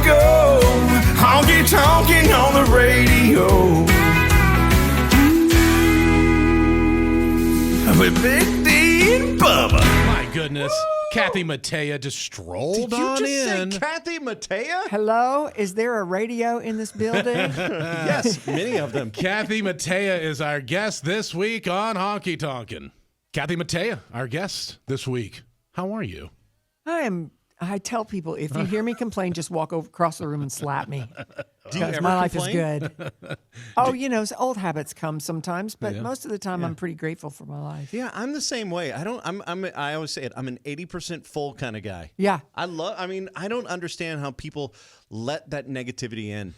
go. Honky Tonkin on the radio. With Big D and Bubba. My goodness. Kathy Mattea just strolled on Did you just in. say Kathy Mattea? Hello? Is there a radio in this building? Yes, many of them. Kathy Mattea is our guest this week on Honky Tonkin. Kathy Mattea, our guest this week. How are you? I tell people, if you hear me complain, just walk over across the room and slap me. Do you Because ever my life complain? is good. Oh, you know, old habits come sometimes, but Yeah. most of the time I'm pretty grateful for my life. Yeah, I'm the same way. I always say it. I'm an 80% full kind of guy. Yeah. I don't understand how people let that negativity in.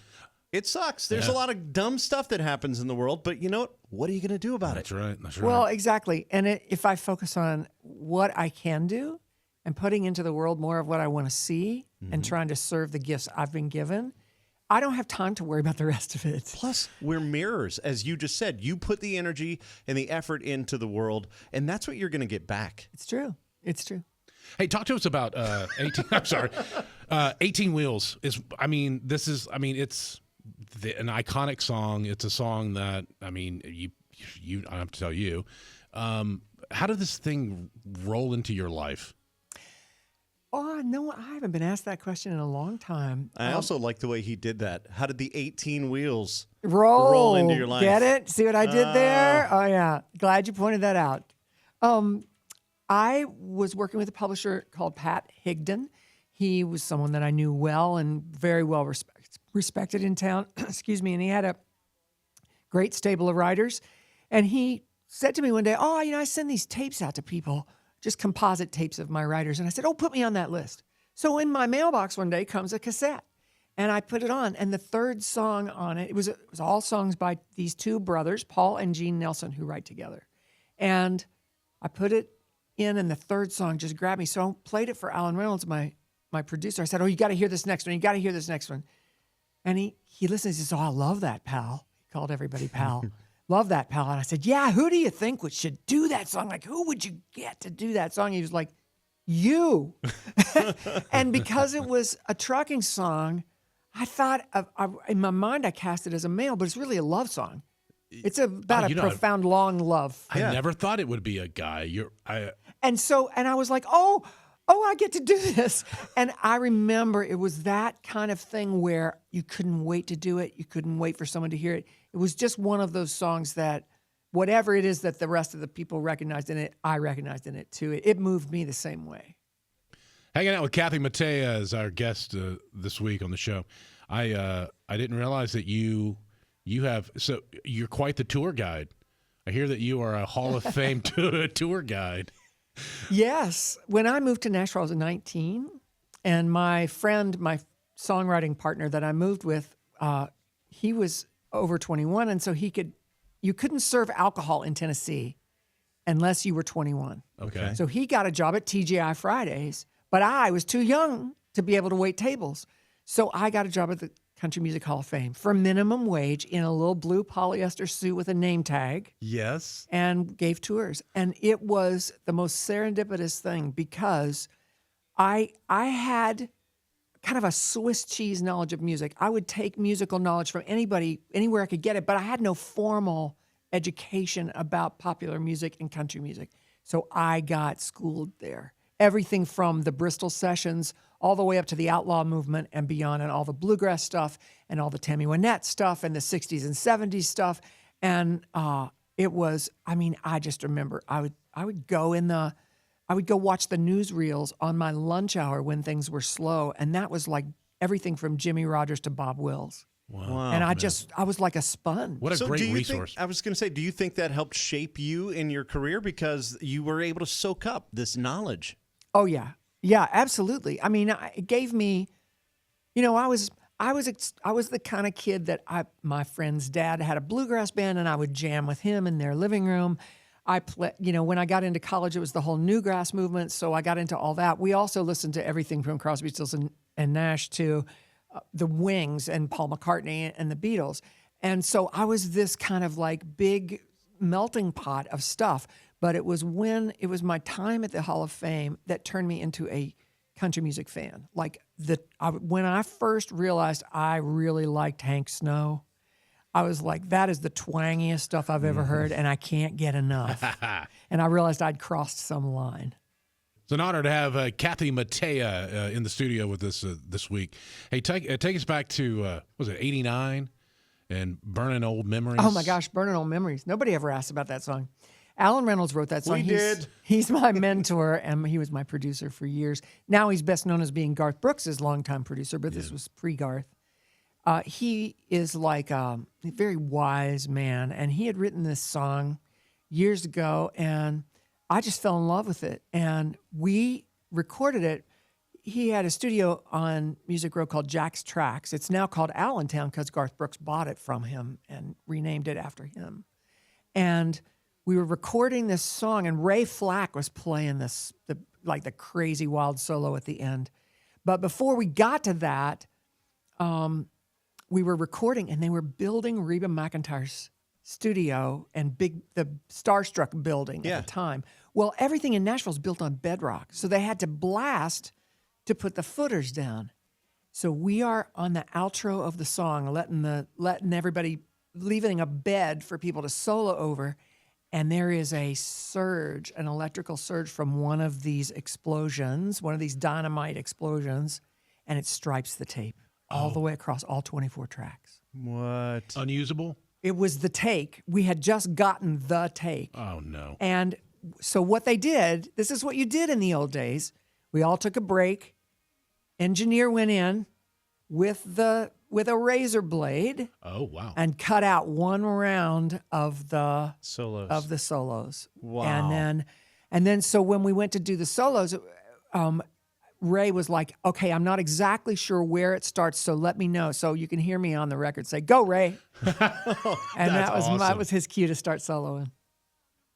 It sucks. There's a lot of dumb stuff that happens in the world, but you know what? What are you going to do about That's it? right. That's right. Well, exactly. And if I focus on what I can do and putting into the world more of what I want to see and trying to serve the gifts I've been given, I don't have time to worry about the rest of it. Plus, we're mirrors, as you just said. You put the energy and the effort into the world, and that's what you're going to get back. It's true. It's true. hey, talk to us about 18. I'm sorry. 18 Wheels is. It's an iconic song. It's a song that you. I have to tell you. How did this thing roll into your life? Oh, no, I haven't been asked that question in a long time. I also like the way he did that. How did the 18 wheels roll into your life? Get it? See what I did there? Oh, yeah. Glad you pointed that out. I was working with a publisher called Pat Higdon. He was someone that I knew well and very well respected in town. Excuse me. And he had a great stable of writers. And he said to me one day, I send these tapes out to people, just composite tapes of my writers. And I said, put me on that list. So in my mailbox one day comes a cassette. And I put it on. And the third song on it, it was all songs by these two brothers, Paul and Gene Nelson, who write together. And I put it in, and the third song just grabbed me. So I played it for Alan Reynolds, my producer. I said, you got to hear this next one. You got to hear this next one. And he listens. He says, I love that, pal. He called everybody pal. Love that, pal. And I said, yeah, who do you think should do that song? Like, who would you get to do that song? He was like, you. And because it was a trucking song, I thought, in my mind, I cast it as a male, but it's really a love song. It's about a profound, long love. I never thought it would be a guy. And I was like, I get to do this. And I remember it was that kind of thing where you couldn't wait to do it. You couldn't wait for someone to hear it. It was just one of those songs that whatever it is that the rest of the people recognized in it, I recognized in it too. It moved me the same way. Hanging out with Kathy Mattea as our guest this week on the show. I didn't realize that you're quite the tour guide. I hear that you are a Hall of Fame tour guide. Yes. When I moved to Nashville, I was 19, and my friend, my songwriting partner that I moved with, he was over 21, and so you couldn't serve alcohol in Tennessee unless you were 21. Okay. So he got a job at TGI Fridays, but I was too young to be able to wait tables. So I got a job at the Country Music Hall of Fame for minimum wage in a little blue polyester suit with a name tag. Yes. And gave tours. And it was the most serendipitous thing because I had kind of a Swiss cheese knowledge of music. I would take musical knowledge from anybody, anywhere I could get it, but I had no formal education about popular music and country music. So I got schooled there. Everything from the Bristol sessions all the way up to the outlaw movement and beyond, and all the bluegrass stuff and all the Tammy Wynette stuff and the 60s and 70s stuff. And it was, I just remember I would go watch the newsreels on my lunch hour when things were slow. And that was like everything from Jimmy Rogers to Bob Wills. Wow. And I was like a sponge. What a great resource. I was going to say, do you think that helped shape you in your career because you were able to soak up this knowledge? Oh, yeah. Yeah, absolutely. It gave me, I was the kind of kid that my friend's dad had a bluegrass band, and I would jam with him in their living room. When I got into college, it was the whole newgrass movement, so I got into all that. We also listened to everything from Crosby, Stills and Nash to the Wings and Paul McCartney and the Beatles. And so I was this kind of like big melting pot of stuff. But it was my time at the Hall of Fame that turned me into a country music fan. Like when I first realized I really liked Hank Snow, I was like, that is the twangiest stuff I've ever heard, and I can't get enough. And I realized I'd crossed some line. It's an honor to have Kathy Mattea in the studio with us this week. Hey, take us back to, was it 89 and Burning Old Memories? Oh, my gosh, Burning Old Memories. Nobody ever asked about that song. Alan Reynolds wrote that song. We did. He's my mentor, and he was my producer for years. Now he's best known as being Garth Brooks' longtime producer, but this was pre-Garth. He is like a very wise man, and he had written this song years ago, and I just fell in love with it. And we recorded it. He had a studio on Music Row called Jack's Tracks. It's now called Allentown because Garth Brooks bought it from him and renamed it after him. And we were recording this song, and Ray Flack was playing the crazy wild solo at the end. But before we got to that, we were recording, and they were building Reba McEntire's studio and the Starstruck building at the time. Well, everything in Nashville is built on bedrock, so they had to blast to put the footers down. So we are on the outro of the song, letting everybody, leaving a bed for people to solo over, and there is a surge, an electrical surge from one of these explosions, one of these dynamite explosions, and it stripes the tape all the way across all 24 tracks. What? Unusable? It was the take. We had just gotten the take. Oh, no. And so what they did, this is what you did in the old days. We all took a break. Engineer went in with a razor blade. Oh, wow. And cut out one round of the solos. Wow. And then so when we went to do the solos, Ray was like, okay, I'm not exactly sure where it starts, so let me know. So you can hear me on the record say, go, Ray. And that was his cue to start soloing.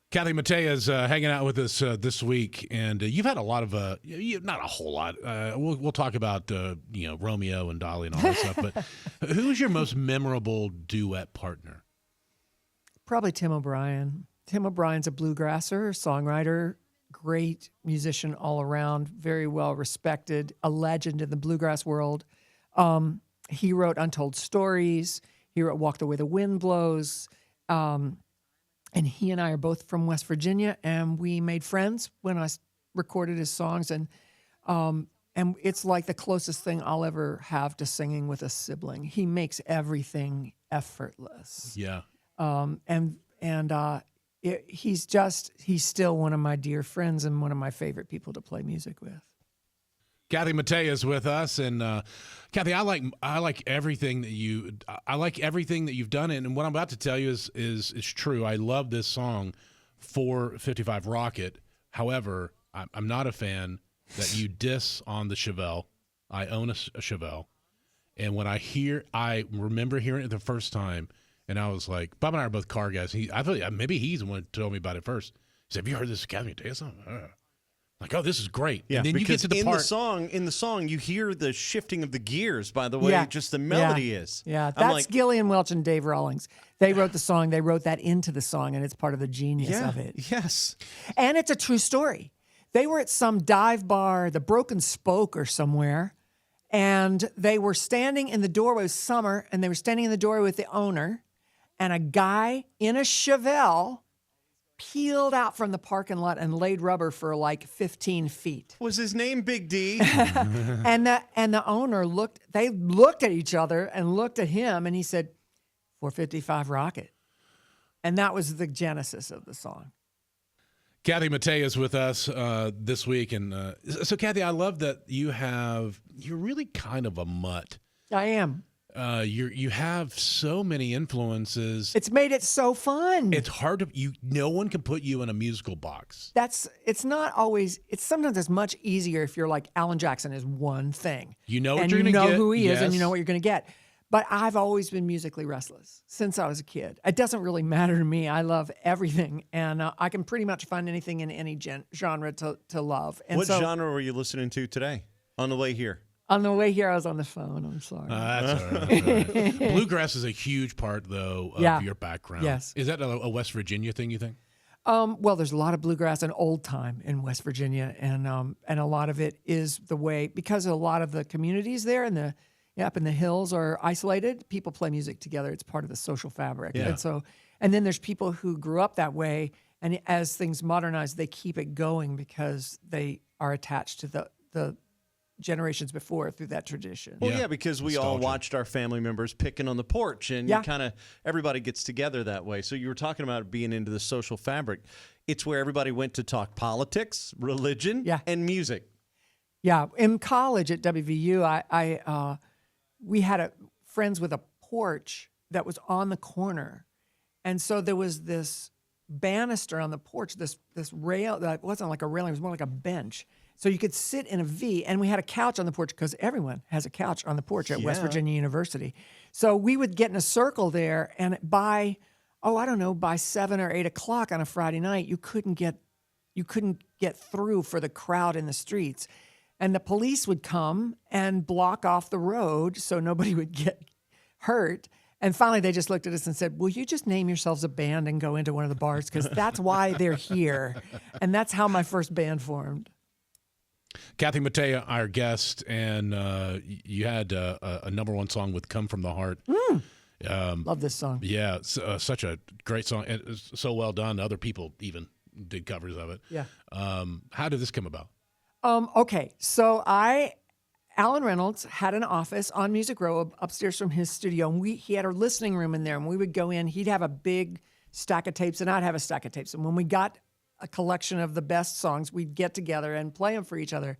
Kathy Mattea is hanging out with us this week, and you've had a lot of, not a whole lot. We'll talk about, Romeo and Dolly and all that stuff, but who's your most memorable duet partner? Probably Tim O'Brien. Tim O'Brien's a bluegrasser, songwriter, great musician all around, very well respected, a legend in the bluegrass world. He wrote Untold Stories. He wrote Walk the Way the Wind Blows. And he and I are both from West Virginia, and we made friends when I recorded his songs. And it's like the closest thing I'll ever have to singing with a sibling. He makes everything effortless. Yeah. He's still one of my dear friends and one of my favorite people to play music with. Kathy Mattea is with us, and Kathy, I like everything that you've done, and what I'm about to tell you is true. I love this song, 455 Rocket. However, I'm not a fan that you diss on the Chevelle. I own a Chevelle, and when I remember hearing it the first time. And I was like, Bubba and I are both car guys. I thought maybe he's the one who told me about it first. He said, have you heard this Kathy Mattea song? Like, oh, this is great. Yeah, and then because you get to in the song, you hear the shifting of the gears by the way just the melody is. Yeah, that's Gillian Welch and Dave Rawlings. They wrote the song. They wrote that into the song, and it's part of the genius of it. Yes. And it's a true story. They were at some dive bar, the Broken Spoke or somewhere, and they were standing in the doorway. It was summer, and they were standing in the doorway with the owner, and a guy in a Chevelle peeled out from the parking lot and laid rubber for like 15 feet. Was his name Big D? and the owner looked at each other and looked at him, and he said, 455 Rocket. And that was the genesis of the song. Kathy Mattea is with us this week. And so, Kathy, I love that you're really kind of a mutt. I am. You have so many influences. It's made it so fun. It's hard to no one can put you in a musical box. It's not always. It's sometimes it's much easier if you're like Alan Jackson is one thing. You know what and you're you going to get. know who he is, and you Yes. know what you're going to get. But I've always been musically restless since I was a kid. It doesn't really matter to me. I love everything, and I can pretty much find anything in any genre to love. And What genre were you listening to today on the way here? On the way here, I was on the phone. I'm sorry. That's all right. Bluegrass is a huge part, though, of your background. Yes. Is that a West Virginia thing, you think? Well, there's a lot of bluegrass and old time in West Virginia, and a lot of it is the way, because a lot of the communities there up in the hills are isolated. People play music together. It's part of the social fabric. Yeah. And then there's people who grew up that way, and as things modernize, they keep it going because they are attached to the generations before through that tradition. Well, yeah, because we all Nostalgia. watched our family members picking on the porch, and Yeah. everybody gets together that way. So you were talking about being into the social fabric. It's where everybody went to talk politics, religion, Yeah. and music. Yeah, in college at WVU, we had friends with a porch that was on the corner, and so there was this banister on the porch, this rail that wasn't like a railing; it was more like a bench. So you could sit in a V, and we had a couch on the porch because everyone has a couch on the porch at West Yeah. Virginia University. So we would get in a circle there, and by 7 or 8 o'clock on a Friday night, you couldn't get through for the crowd in the streets. And the police would come and block off the road so nobody would get hurt. And finally, they just looked at us and said, will you just name yourselves a band and go into one of the bars? Because that's why they're here. And that's how my first band formed. Kathy Mattea, our guest, and you had a number one song with "Come from the Heart." Love this song. Yeah, such a great song, and it's so well done. Other people even did covers of it. Yeah. How did this come about? Okay, so Alan Reynolds had an office on Music Row upstairs from his studio, and he had a listening room in there, and we would go in. He'd have a big stack of tapes, and I'd have a stack of tapes. And when we got a collection of the best songs, we'd get together and play them for each other.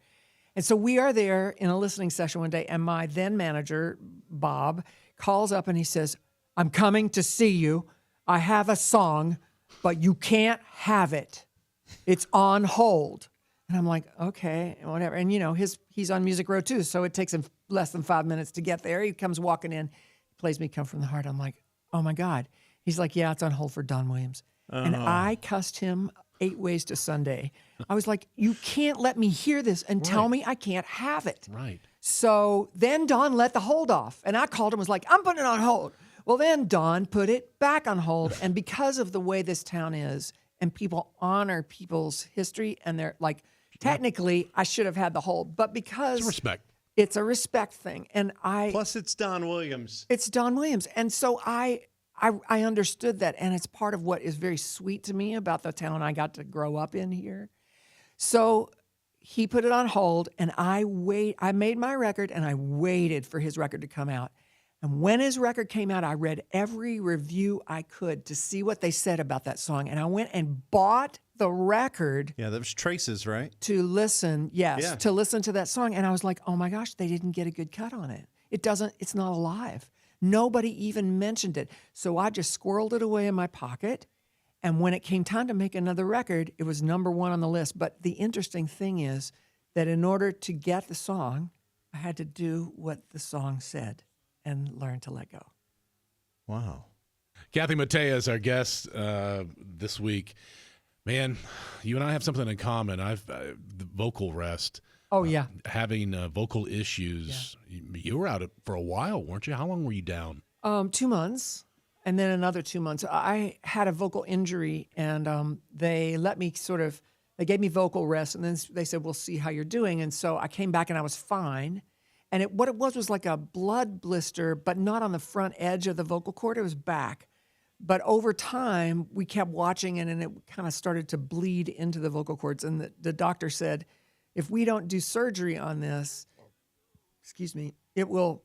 And so we are there in a listening session one day, and my then manager, Bob, calls up and he says, I'm coming to see you. I have a song, but you can't have it. It's on hold. And I'm like, okay, whatever. And, he's on Music Row too, so it takes him less than 5 minutes to get there. He comes walking in, plays me Come From the Heart. I'm like, oh, my God. He's like, yeah, it's on hold for Don Williams. And I cussed him 8 ways to Sunday. I was like, you can't let me hear this and tell me I can't have it. Right. So then Don let the hold off. And I called him, was like, I'm putting it on hold. Well, then Don put it back on hold. And because of the way this town is, and people honor people's history, and they're like, technically, I should have had the hold. But because It's respect. it's a respect thing. And Plus, it's Don Williams. it's Don Williams. And so I understood that. And it's part of what is very sweet to me about the town I got to grow up in here. So he put it on hold, and I made my record, and I waited for his record to come out. And when his record came out, I read every review I could to see what they said about that song. And I went and bought the record Yeah, that was Traces, right? to listen, Yeah. to listen to that song. And I was like, oh my gosh, they didn't get a good cut on it. It's not alive. Nobody even mentioned it. So I just squirreled it away in my pocket. And when it came time to make another record, it was number one on the list. But the interesting thing is that in order to get the song, I had to do what the song said and learn to let go. Wow. Kathy Mattea is our guest this week. Man, you and I have something in common. The vocal rest. Oh, yeah. Having vocal issues. You were out for a while, weren't you? How long were you down? 2 months, and then another 2 months. I had a vocal injury, and they let me they gave me vocal rest, and then they said, we'll see how you're doing. And so I came back, and I was fine. And what it was like a blood blister, but not on the front edge of the vocal cord. It was back. But over time, we kept watching it, and it kind of started to bleed into the vocal cords. And the doctor said, if we don't do surgery on this, it will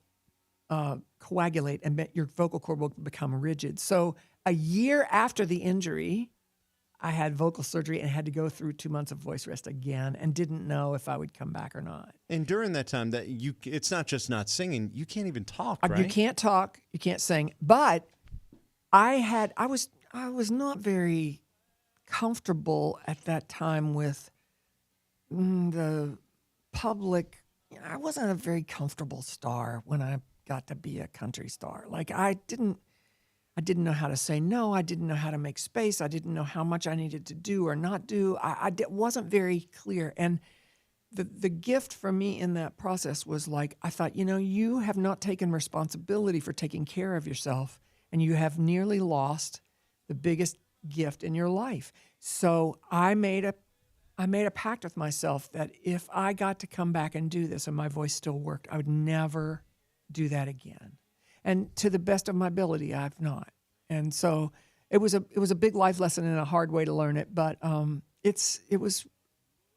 coagulate, and your vocal cord will become rigid. So a year after the injury, I had vocal surgery and had to go through 2 months of voice rest again, and didn't know if I would come back or not. And during that time, it's not just not singing. You can't even talk, right? You can't talk, you can't sing. But I was not very comfortable at that time with the public. I wasn't a very comfortable star when I got to be a country star. Like I didn't know how to say no. I didn't know how to make space. I didn't know how much I needed to do or not do. Wasn't very clear. And the gift for me in that process was like, I thought, you have not taken responsibility for taking care of yourself, and you have nearly lost the biggest gift in your life. So I made a pact with myself that if I got to come back and do this and my voice still worked, I would never do that again. And to the best of my ability, I've not. And so it was a big life lesson and a hard way to learn it. But it was,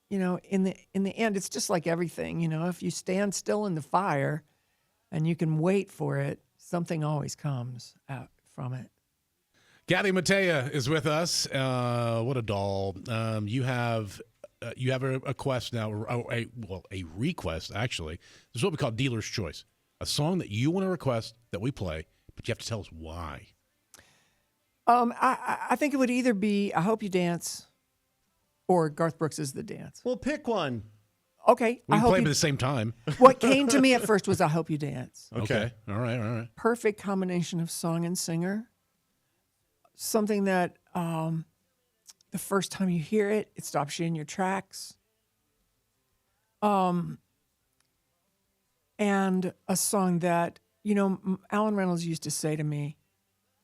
in the end, it's just like everything. If you stand still in the fire and you can wait for it, something always comes out from it. Kathy Mattea is with us. What a doll. You have a request now, a request, actually. This is what we call dealer's choice. A song that you want to request that we play, but you have to tell us why. I think it would either be I Hope You Dance or Garth Brooks' The Dance. Well, pick one. Okay. We can play them at the same time. What came to me at first was I Hope You Dance. Okay. All right. Perfect combination of song and singer. Something that the first time you hear it, it stops you in your tracks. And a song that, Alan Reynolds used to say to me,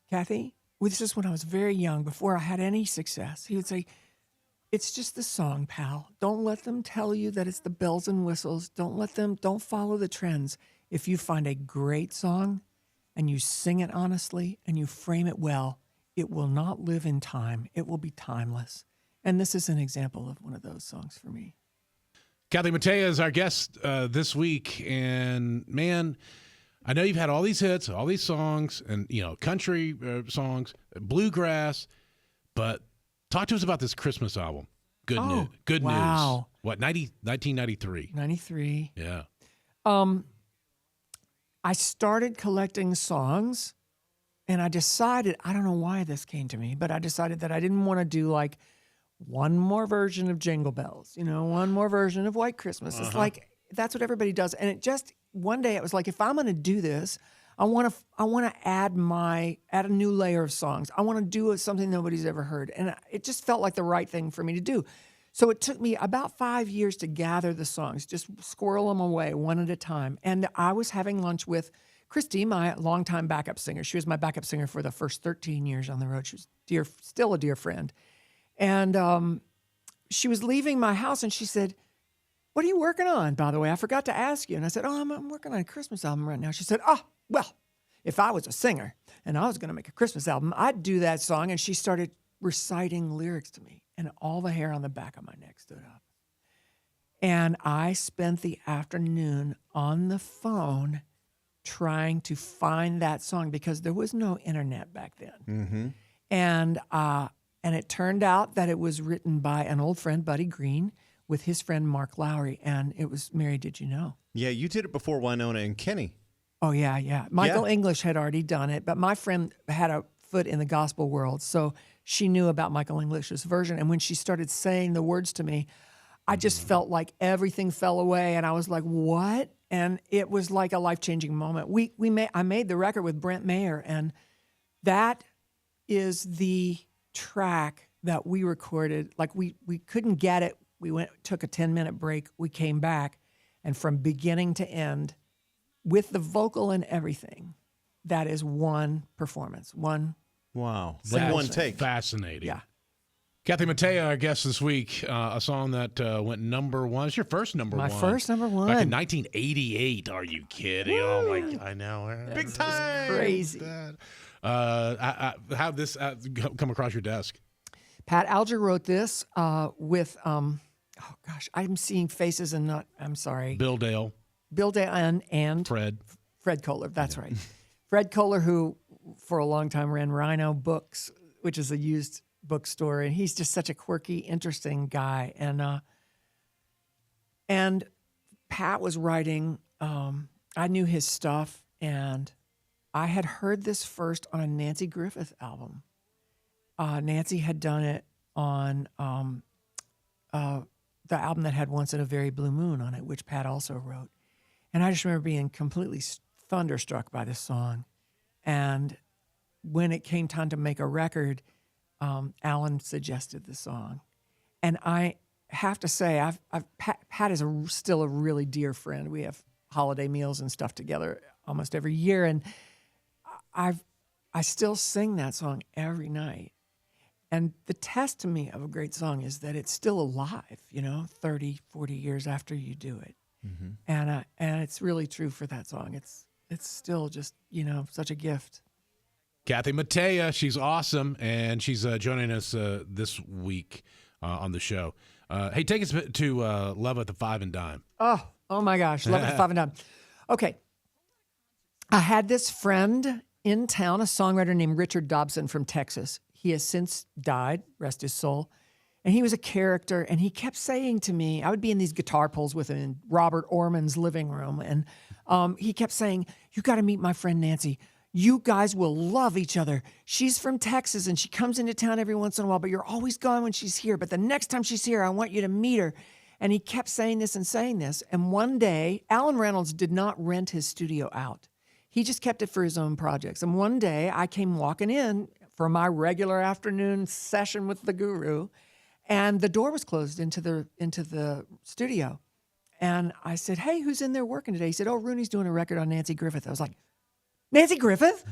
Kathy, this is when I was very young, before I had any success. He would say, it's just the song, pal. Don't let them tell you that it's the bells and whistles. Don't follow the trends. If you find a great song and you sing it honestly and you frame it well, it will not live in time. It will be timeless. And this is an example of one of those songs for me. Kathy Mattea is our guest this week. And, man, I know you've had all these hits, all these songs, and, country songs, bluegrass, but talk to us about this Christmas album. Good news. Wow. What, 1993? 93. Yeah. I started collecting songs, and I decided, I don't know why this came to me, but I decided that I didn't want to do like one more version of Jingle Bells, one more version of White Christmas. It's like, that's what everybody does. And it just, one day it was like, if I'm going to do this, I want to add a new layer of songs. I want to do something nobody's ever heard. And it just felt like the right thing for me to do. So it took me about 5 years to gather the songs, just squirrel them away one at a time. And I was having lunch with Christy, my longtime backup singer. She was my backup singer for the first 13 years on the road. She was still a dear friend. And she was leaving my house and she said, what are you working on, by the way? I forgot to ask you. And I said, I'm working on a Christmas album right now. She said, well, if I was a singer and I was going to make a Christmas album, I'd do that song. And she started reciting lyrics to me, and all the hair on the back of my neck stood up. And I spent the afternoon on the phone trying to find that song because there was no internet back then. Mm-hmm. And it turned out that it was written by an old friend, Buddy Green, with his friend Mark Lowry, and it was Mary Did You Know? Yeah, you did it before Winona and Kenny. Oh, yeah. Michael English had already done it, but my friend had a foot in the gospel world, so she knew about Michael English's version. And when she started saying the words to me, I just felt like everything fell away, and I was like, what? And it was like a life-changing moment. I made the record with Brent Mayer, and that is the track that we recorded. Like we couldn't get it. We took a 10-minute break. We came back, and from beginning to end, with the vocal and everything, that is one performance. Wow. That's one take. Fascinating. Yeah. Kathy Mattea, our guest this week, a song that went number one. It's your first number one. My first number one. Back in 1988. Are you kidding? Woo. Oh, my God. I know. Big time. Crazy. How'd this come across your desk? Pat Alger wrote this with, I'm seeing faces and not, I'm sorry. Bill Dale and Fred Kohler. That's right. Fred Kohler, who for a long time ran Rhino Books, which is a used bookstore, and he's just such a quirky, interesting guy. And Pat was writing. I knew his stuff, and I had heard this first on a Nancy Griffith album. Nancy had done it on the album that had Once in a Very Blue Moon on it, which Pat also wrote. And I just remember being completely thunderstruck by this song. And when it came time to make a record, Alan suggested the song. And I have to say, Pat is still a really dear friend. We have holiday meals and stuff together almost every year. And I still sing that song every night. And the test to me of a great song is that it's still alive, 30, 40 years after you do it. And it's really true for that song. It's still just, such a gift. Kathy Mattea, she's awesome, and she's joining us this week on the show. Hey, take us to Love at the Five and Dime. Oh my gosh, Love at the Five and Dime. Okay. I had this friend in town, a songwriter named Richard Dobson from Texas. He has since died, rest his soul. And he was a character, and he kept saying to me, I would be in these guitar pulls with him in Robert Orman's living room, and he kept saying, you got to meet my friend Nancy. You guys will love each other. She's from Texas, and she comes into town every once in a while, but you're always gone when she's here. But the next time she's here, I want you to meet her. And he kept saying this and saying this. And one day, Alan Reynolds did not rent his studio out. He just kept it for his own projects. And one day, I came walking in for my regular afternoon session with the guru, and the door was closed into the studio. And I said, hey, who's in there working today? He said, oh, Rooney's doing a record on Nancy Griffith. I was like, Nancy Griffith?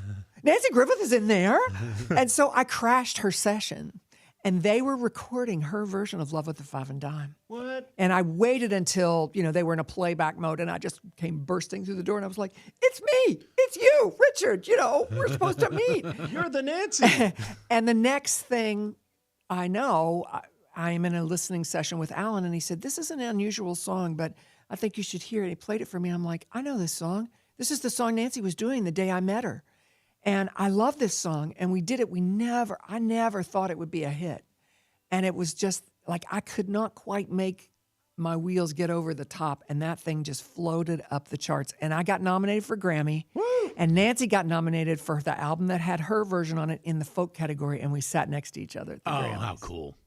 Nancy Griffith is in there? And so I crashed her session, and they were recording her version of Love with the Five and Dime. What? And I waited until, they were in a playback mode, and I just came bursting through the door, and I was like, it's me, it's you, Richard, we're supposed to meet. You're the Nancy. And the next thing I know, I am in a listening session with Alan, and he said, this is an unusual song, but I think you should hear it. He played it for me. I'm like, I know this song. This is the song Nancy was doing the day I met her. And I love this song, and we did it. I never thought it would be a hit. And it was just like I could not quite make my wheels get over the top, and that thing just floated up the charts. And I got nominated for Grammy, and Nancy got nominated for the album that had her version on it in the folk category, and we sat next to each other at the Grammys. Oh, how cool.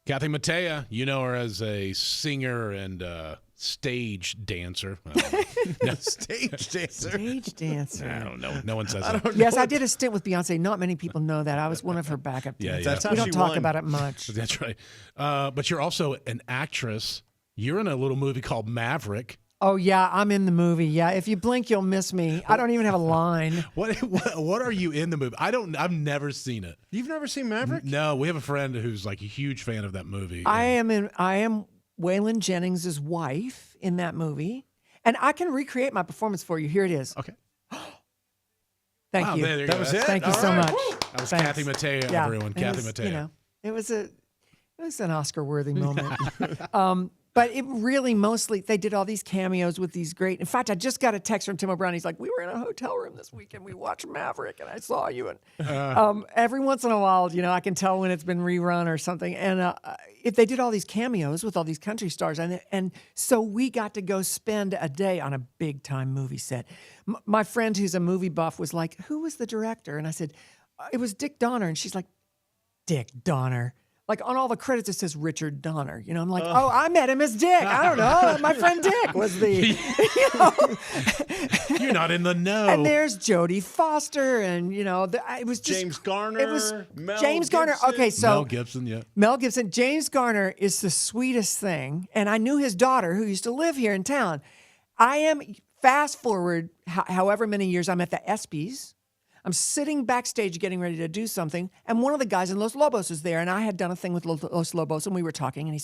Kathy Mattea, you know her as a singer and stage dancer. No, Stage dancer. Stage dancer. I don't know. No one says that. Yes, I did a stint with Beyonce. Not many people know that. I was one of her backup dancers. That's how we don't she talk won. about it much. That's right. But you're also an actress. You're in a little movie called Maverick. Oh, yeah, I'm in the movie. Yeah, if you blink, you'll miss me. I don't even have a line. What are you in the movie? I've never seen it. You've never seen Maverick? No, we have a friend who's like a huge fan of that movie. I am Waylon Jennings' wife in that movie, and I can recreate my performance for you. Here it is. Okay. Thank Wow, you. there you That go. was That's- it? Thank you All so right. much. That was Thanks. Kathy Mattea, Yeah, everyone. it Kathy was, Mattea. It was an Oscar-worthy moment. But it really mostly, they did all these cameos with these great. In fact, I just got a text from Tim O'Brien. He's like, we were in a hotel room this weekend. We watched Maverick, and I saw you. And every once in a while, I can tell when it's been rerun or something. And if they did all these cameos with all these country stars, and so we got to go spend a day on a big-time movie set. My friend who's a movie buff was like, who was the director? And I said, it was Dick Donner. And she's like, Dick Donner. Like on all the credits, it says Richard Donner. I'm like, oh, I met him as Dick. I don't know. My friend Dick was the, You're not in the know. And there's Jodie Foster, and it was just James Garner. It was Mel James Garner. Gibson. Okay, so Mel Gibson, yeah. Mel Gibson. James Garner is the sweetest thing, and I knew his daughter who used to live here in town. I am fast forward, however many years, I'm at the ESPYs. I'm sitting backstage getting ready to do something, and one of the guys in Los Lobos is there, and I had done a thing with Los Lobos, and we were talking, and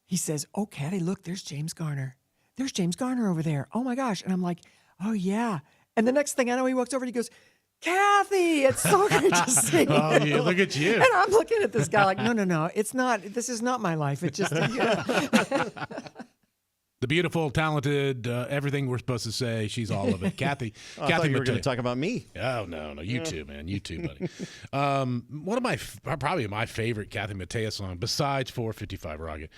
he says, oh, Kathy, look, there's James Garner. There's James Garner over there. Oh, my gosh. And I'm like, oh, yeah. And the next thing I know, he walks over and he goes, Kathy, it's so great to see you. Oh, yeah, look at you. And I'm looking at this guy like, no, it's not. This is not my life. It's just, The beautiful, talented, everything we're supposed to say. She's all of it. Kathy. I Kathy thought you were going Mattea. to talk about me. Oh, no. You too, man. You too, buddy. One of probably my favorite Kathy Mattea song, besides 455 Rocket,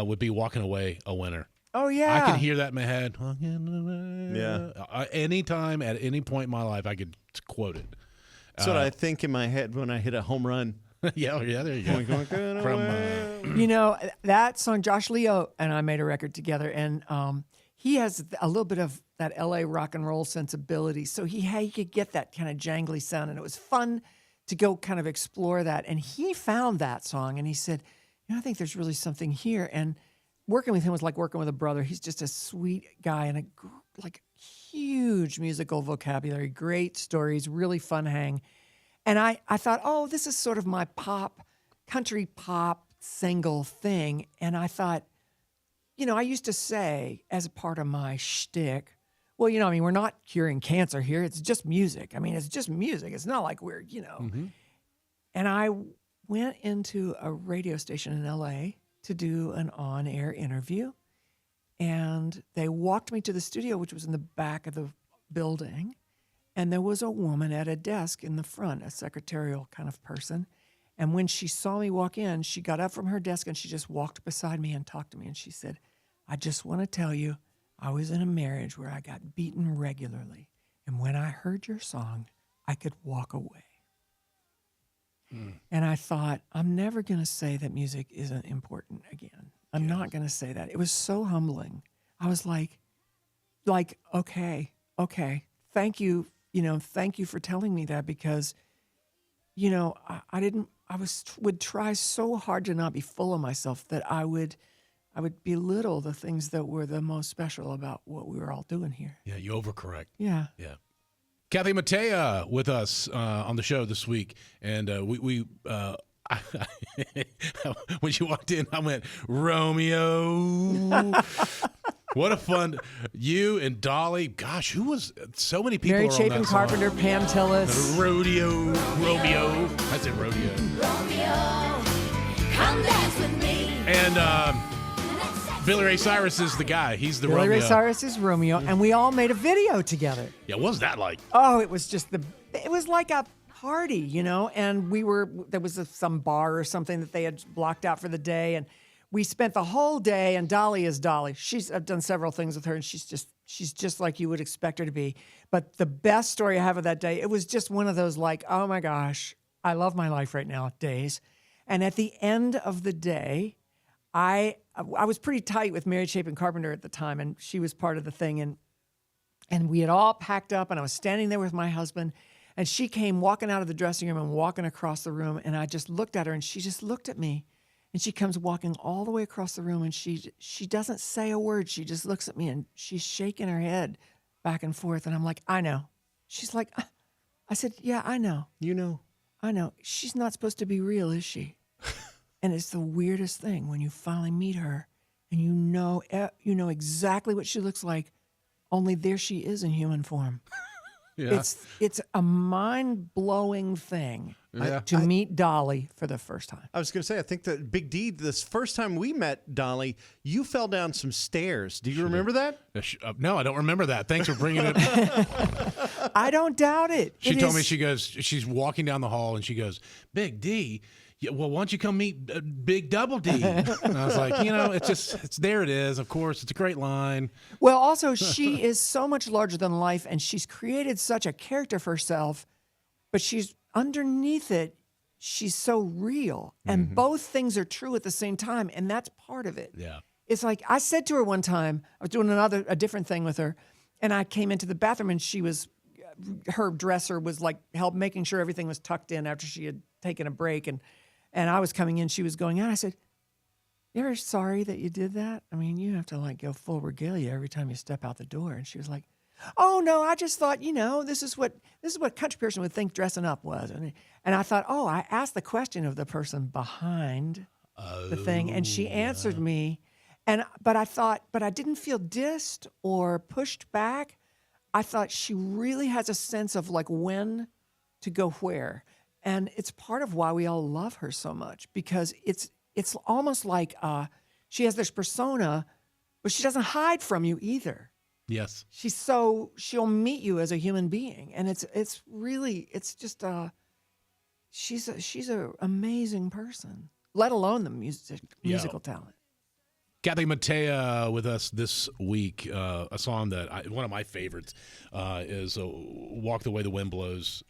would be Walking Away, A Winner. oh, yeah. I can hear that in my head. Walking away. Yeah. Anytime, at any point in my life, I could quote it. That's what I think in my head when I hit a home run. yeah, there you go. From that song, Josh Leo and I made a record together, and he has a little bit of that LA rock and roll sensibility. So he could get that kind of jangly sound, and it was fun to go kind of explore that. And he found that song, and he said, I think there's really something here. And working with him was like working with a brother. He's just a sweet guy and a huge musical vocabulary, great stories, really fun hang. And I thought, oh, this is sort of my country pop single thing. And I thought, I used to say as a part of my shtick, well, we're not curing cancer here. It's just music. I mean, it's just music. It's not like we're. And I went into a radio station in LA to do an on-air interview. And they walked me to the studio, which was in the back of the building. And there was a woman at a desk in the front, a secretarial kind of person. And when she saw me walk in, she got up from her desk and she just walked beside me and talked to me. And she said, I just want to tell you, I was in a marriage where I got beaten regularly. And when I heard your song, I could walk away. And I thought, I'm never going to say that music isn't important again. I'm not going to say that. It was so humbling. I was like, okay, thank you. Thank you for telling me that because, would try so hard to not be full of myself that I would belittle the things that were the most special about what we were all doing here. Yeah, you overcorrect. Yeah. Yeah. Kathy Mattea with us on the show this week, and we when she walked in, I went, Romeo. What a fun, you and Dolly. Gosh, who was, so many people Mary are on Chapin that song. Carpenter, Pam Tillis. Romeo. I said rodeo. Romeo, come dance with me. And Billy Ray Cyrus is the guy. He's the Billy Romeo. Ray Cyrus is Romeo, and we all made a video together. Yeah, what was that like? Oh, it was like a party, and there was some bar or something that they had blocked out for the day, and we spent the whole day, and Dolly is Dolly. I've done several things with her, and she's just like you would expect her to be. But the best story I have of that day, it was just one of those like, oh my gosh, I love my life right now days. And at the end of the day, I was pretty tight with Mary Chapin Carpenter at the time, and she was part of the thing, and we had all packed up, and I was standing there with my husband, and she came walking out of the dressing room and walking across the room, and I just looked at her, and she just looked at me, and she comes walking all the way across the room, and she doesn't say a word. She just looks at me, and she's shaking her head back and forth, and I'm like, I know. She's like, I said, yeah, I know. You know. I know. She's not supposed to be real, is she? And it's the weirdest thing when you finally meet her and you know exactly what she looks like, only there she is in human form. Yeah. It's a mind-blowing thing Yeah. to meet Dolly for the first time. I was going to say, I think that Big D, this first time we met Dolly, you fell down some stairs. Do you remember that? No, I don't remember that. Thanks for bringing it. I don't doubt it. She told me, she's walking down the hall and she goes, Big D, yeah, well, why don't you come meet Big Double D? And I was like, there it is. Of course, it's a great line. Well, also, she is so much larger than life, and she's created such a character for herself, but she's underneath it, she's so real. And both things are true at the same time, and that's part of it. Yeah. It's like I said to her one time, I was doing a different thing with her, and I came into the bathroom, and her dresser was like making sure everything was tucked in after she had taken a break, and I was coming in, she was going out. I said, you ever sorry that you did that? I mean, you have to go full regalia every time you step out the door. And she was like, oh no, I just thought, this is what a country person would think dressing up was. And I thought, I asked the question of the person behind the thing, and she answered me. But I didn't feel dissed or pushed back. I thought she really has a sense of when to go where. And it's part of why we all love her so much, because it's almost like she has this persona, but she doesn't hide from you either. Yes. She'll meet you as a human being, and she's an amazing person, let alone the musical talent. Kathy Mattea with us this week. A song that one of my favorites is "Walk the Way the Wind Blows."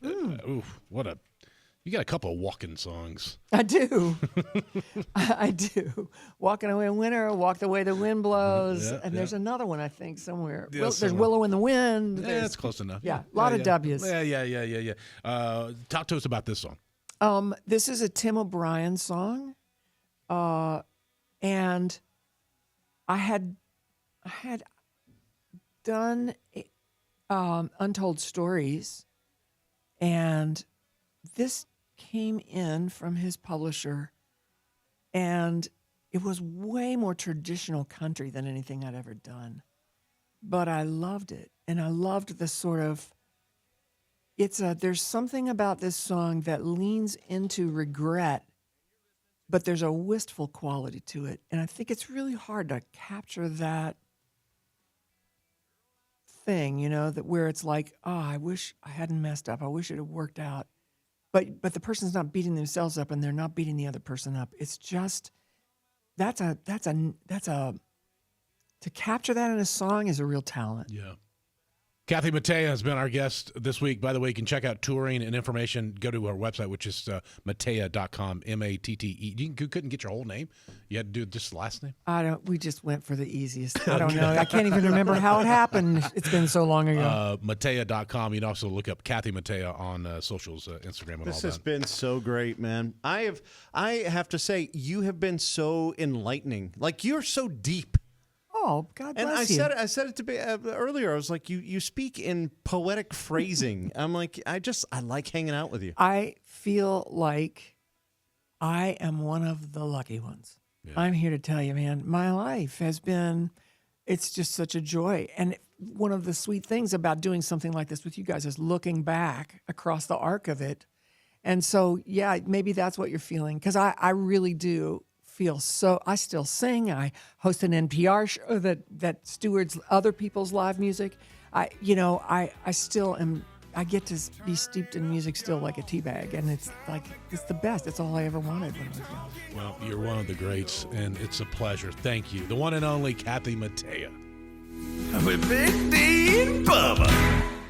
You got a couple of walking songs. I do. I do. Walking Away in Winter, Walk the Way the Wind Blows. And there's another one, I think, somewhere. Yeah, there's Willow in the Wind. Yeah, it's close enough. Yeah, a lot of W's. Yeah. Talk to us about this song. This is a Tim O'Brien song. And I had done Untold Stories, and this came in from his publisher, and it was way more traditional country than anything I'd ever done. But I loved it, and I loved the sort of, there's something about this song that leans into regret, but there's a wistful quality to it. And I think it's really hard to capture that thing, that where it's like, oh, I wish I hadn't messed up. I wish it had worked out. But the person's not beating themselves up and they're not beating the other person up. It's just, to capture that in a song is a real talent. Yeah. Kathy Mattea has been our guest this week. By the way, you can check out touring and information. Go to our website, which is Mattea.com, M-A-T-T-E. You couldn't get your whole name? You had to do just the last name? We just went for the easiest. I don't know. I can't even remember how it happened. It's been so long ago. Mattea.com. You can also look up Kathy Mattea on socials, Instagram and all that. This has been so great, man. I have to say, you have been so enlightening. Like, you're so deep. Oh, God bless and you. I said it to be earlier. I was like, you speak in poetic phrasing. I'm like, I like hanging out with you. I feel like I am one of the lucky ones. Yeah. I'm here to tell you, man, my life has been, it's just such a joy. And one of the sweet things about doing something like this with you guys is looking back across the arc of it. And so, yeah, maybe that's what you're feeling. Because I really do feel so. I still sing. I host an NPR show that stewards other people's live music. I still am. I get to be steeped in music still like a tea bag, and it's the best. It's all I ever wanted when I was young. Well, you're one of the greats, and it's a pleasure. Thank you, the one and only Kathy Mattea. With Big D and Bubba.